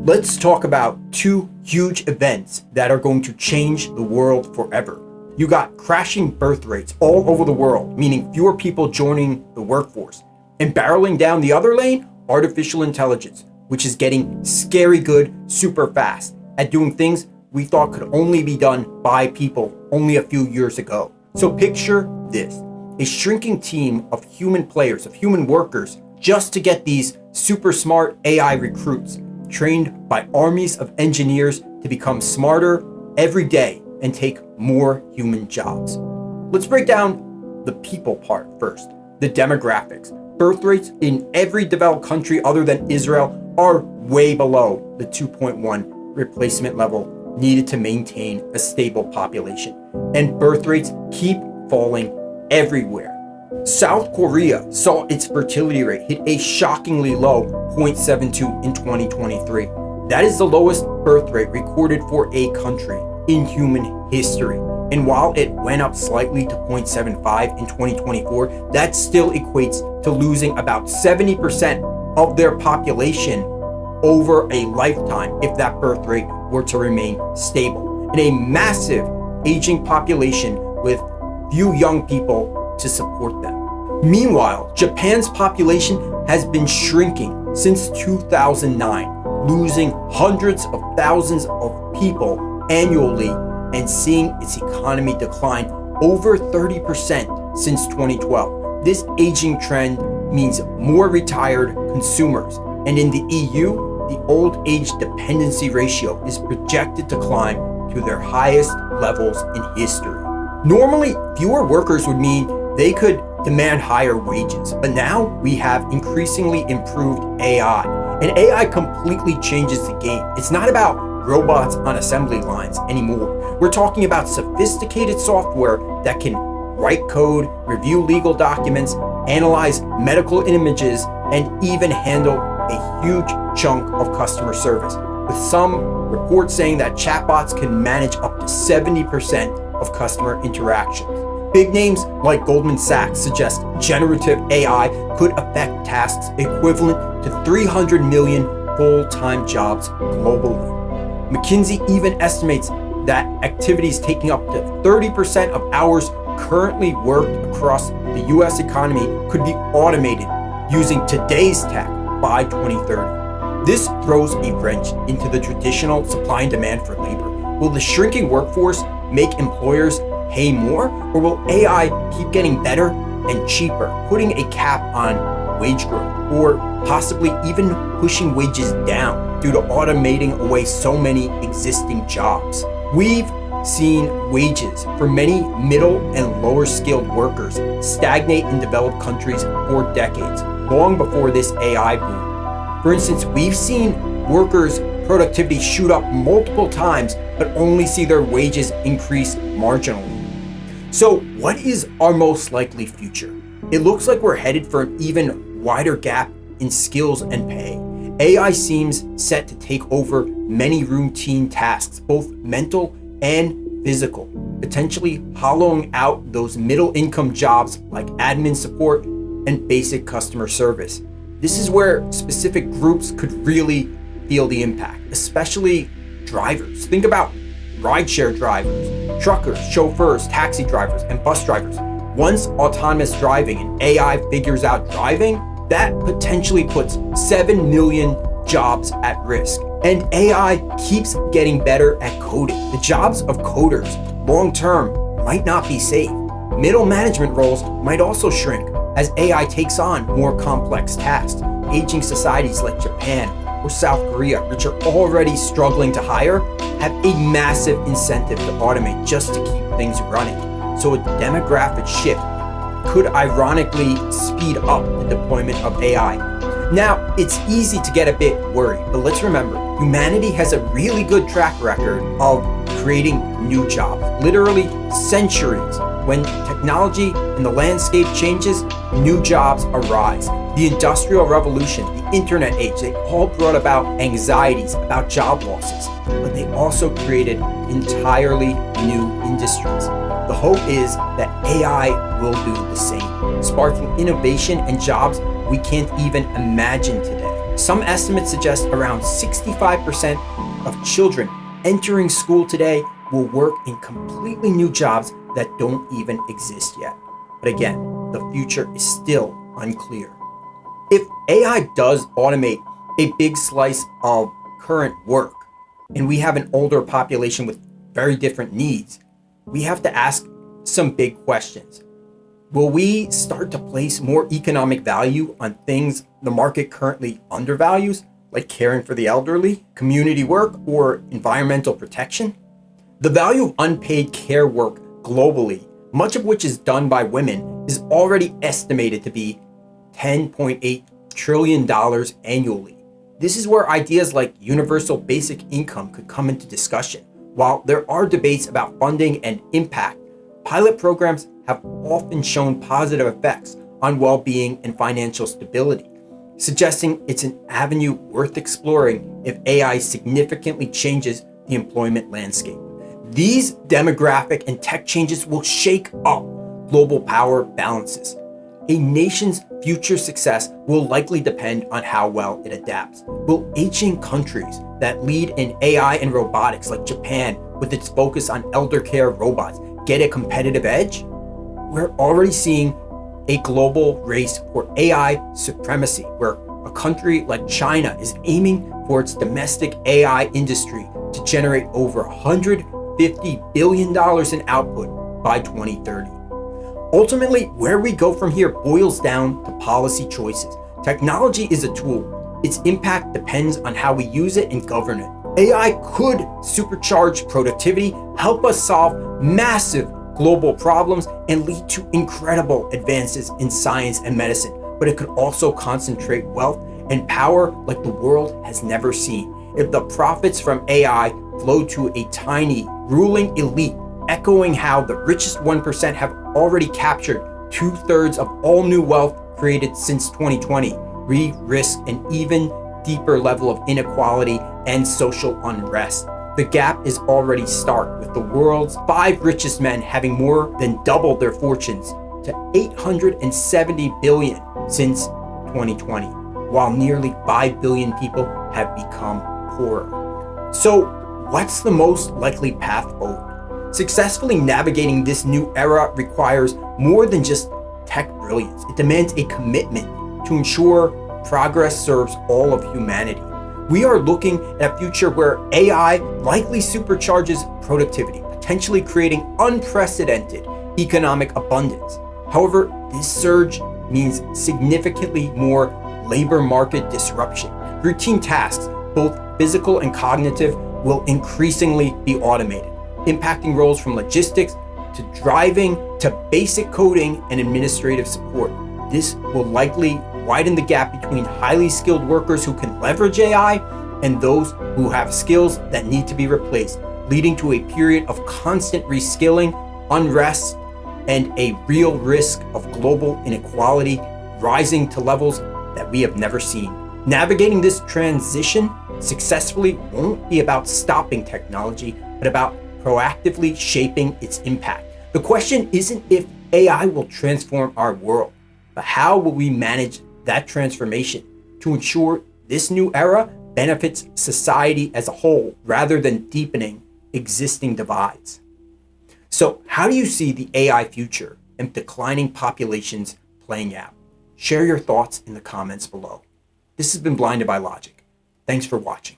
let's talk about two huge events that are going to change the world forever. You got crashing birth rates all over the world, meaning fewer people joining the workforce. And barreling down the other lane, artificial intelligence, which is getting scary good super fast at doing things we thought could only be done by people only a few years ago. So picture this, a shrinking team of human players, of human workers, just to get these super smart AI recruits trained by armies of engineers to become smarter every day and take more human jobs. Let's break down the people part first, the demographics. Birth rates in every developed country other than Israel are way below the 2.1 replacement level needed to maintain a stable population. And birth rates keep falling everywhere. South Korea saw its fertility rate hit a shockingly low 0.72 in 2023. That is the lowest birth rate recorded for a country in human history. And while it went up slightly to 0.75 in 2024, that still equates to losing about 70% of their population over a lifetime if that birth rate were to remain stable. And a massive aging population with few young people to support them. Meanwhile, Japan's population has been shrinking since 2009, losing hundreds of thousands of people annually and seeing its economy decline over 30% since 2012. This aging trend means more retired consumers. And in the EU, the old age dependency ratio is projected to climb to their highest levels in history. Normally, fewer workers would mean they could demand higher wages, but now we have increasingly improved AI. And AI completely changes the game. It's not about robots on assembly lines anymore. We're talking about sophisticated software that can write code, review legal documents, analyze medical images, and even handle a huge chunk of customer service, with some reports saying that chatbots can manage up to 70% of customer interactions. Big names like Goldman Sachs suggest generative AI could affect tasks equivalent to 300 million full-time jobs globally. McKinsey even estimates that activities taking up to 30% of hours currently worked across the US economy could be automated using today's tech by 2030. This throws a wrench into the traditional supply and demand for labor. Will the shrinking workforce make employers pay more, or will AI keep getting better and cheaper, putting a cap on wage growth, or possibly even pushing wages down due to automating away so many existing jobs? We've seen wages for many middle and lower skilled workers stagnate in developed countries for decades, long before this AI boom. For instance, we've seen workers' productivity shoot up multiple times, but only see their wages increase marginally. So what is our most likely future? It looks like we're headed for an even wider gap in skills and pay. AI seems set to take over many routine tasks, both mental and physical, potentially hollowing out those middle income jobs like admin support and basic customer service. This is where specific groups could really feel the impact, especially drivers. Think about rideshare drivers, truckers, chauffeurs, taxi drivers, and bus drivers. Once autonomous driving and AI figures out driving, that potentially puts 7 million jobs at risk. And AI keeps getting better at coding. The jobs of coders long-term might not be safe. Middle management roles might also shrink as AI takes on more complex tasks. Aging societies like Japan or South Korea, which are already struggling to hire, have a massive incentive to automate just to keep things running. So a demographic shift could ironically speed up the deployment of AI. Now, it's easy to get a bit worried, but let's remember, humanity has a really good track record of creating new jobs, literally centuries. When technology and the landscape changes, new jobs arise. The Industrial Revolution, the Internet age, they all brought about anxieties about job losses, but they also created entirely new industries. The hope is that AI will do the same, sparking innovation and jobs we can't even imagine today. Some estimates suggest around 65% of children entering school today will work in completely new jobs that don't even exist yet. But again, the future is still unclear. If AI does automate a big slice of current work, and we have an older population with very different needs, we have to ask some big questions. Will we start to place more economic value on things the market currently undervalues, like caring for the elderly, community work, or environmental protection? The value of unpaid care work globally, much of which is done by women, is already estimated to be $10.8 trillion annually. This is where ideas like universal basic income could come into discussion. While there are debates about funding and impact, pilot programs have often shown positive effects on well-being and financial stability, suggesting it's an avenue worth exploring if AI significantly changes the employment landscape. These demographic and tech changes will shake up global power balances. A nation's future success will likely depend on how well it adapts. Will aging countries that lead in AI and robotics, like Japan with its focus on elder care robots, get a competitive edge? We're already seeing a global race for AI supremacy, where a country like China is aiming for its domestic AI industry to generate over $150 billion in output by 2030. Ultimately, where we go from here boils down to policy choices. Technology is a tool. Its impact depends on how we use it and govern it. AI could supercharge productivity, help us solve massive global problems, and lead to incredible advances in science and medicine. But it could also concentrate wealth and power like the world has never seen. If the profits from AI flow to a tiny ruling elite, echoing how the richest 1% have already captured 2/3 of all new wealth created since 2020, we risk an even deeper level of inequality and social unrest. The gap is already stark, with the world's 5 richest men having more than doubled their fortunes to $870 billion since 2020, while nearly 5 billion people have become poorer. So, what's the most likely path forward? Successfully navigating this new era requires more than just tech brilliance. It demands a commitment to ensure progress serves all of humanity. We are looking at a future where AI likely supercharges productivity, potentially creating unprecedented economic abundance. However, this surge means significantly more labor market disruption. Routine tasks, both physical and cognitive, will increasingly be automated, impacting roles from logistics to driving to basic coding and administrative support. This will likely widen the gap between highly skilled workers who can leverage AI and those who have skills that need to be replaced, leading to a period of constant reskilling, unrest, and a real risk of global inequality rising to levels that we have never seen. Navigating this transition successfully won't be about stopping technology, but about proactively shaping its impact. The question isn't if AI will transform our world, but how will we manage that transformation to ensure this new era benefits society as a whole rather than deepening existing divides. So, how do you see the AI future and declining populations playing out? Share your thoughts in the comments below. This has been Blinded by Logic. Thanks for watching.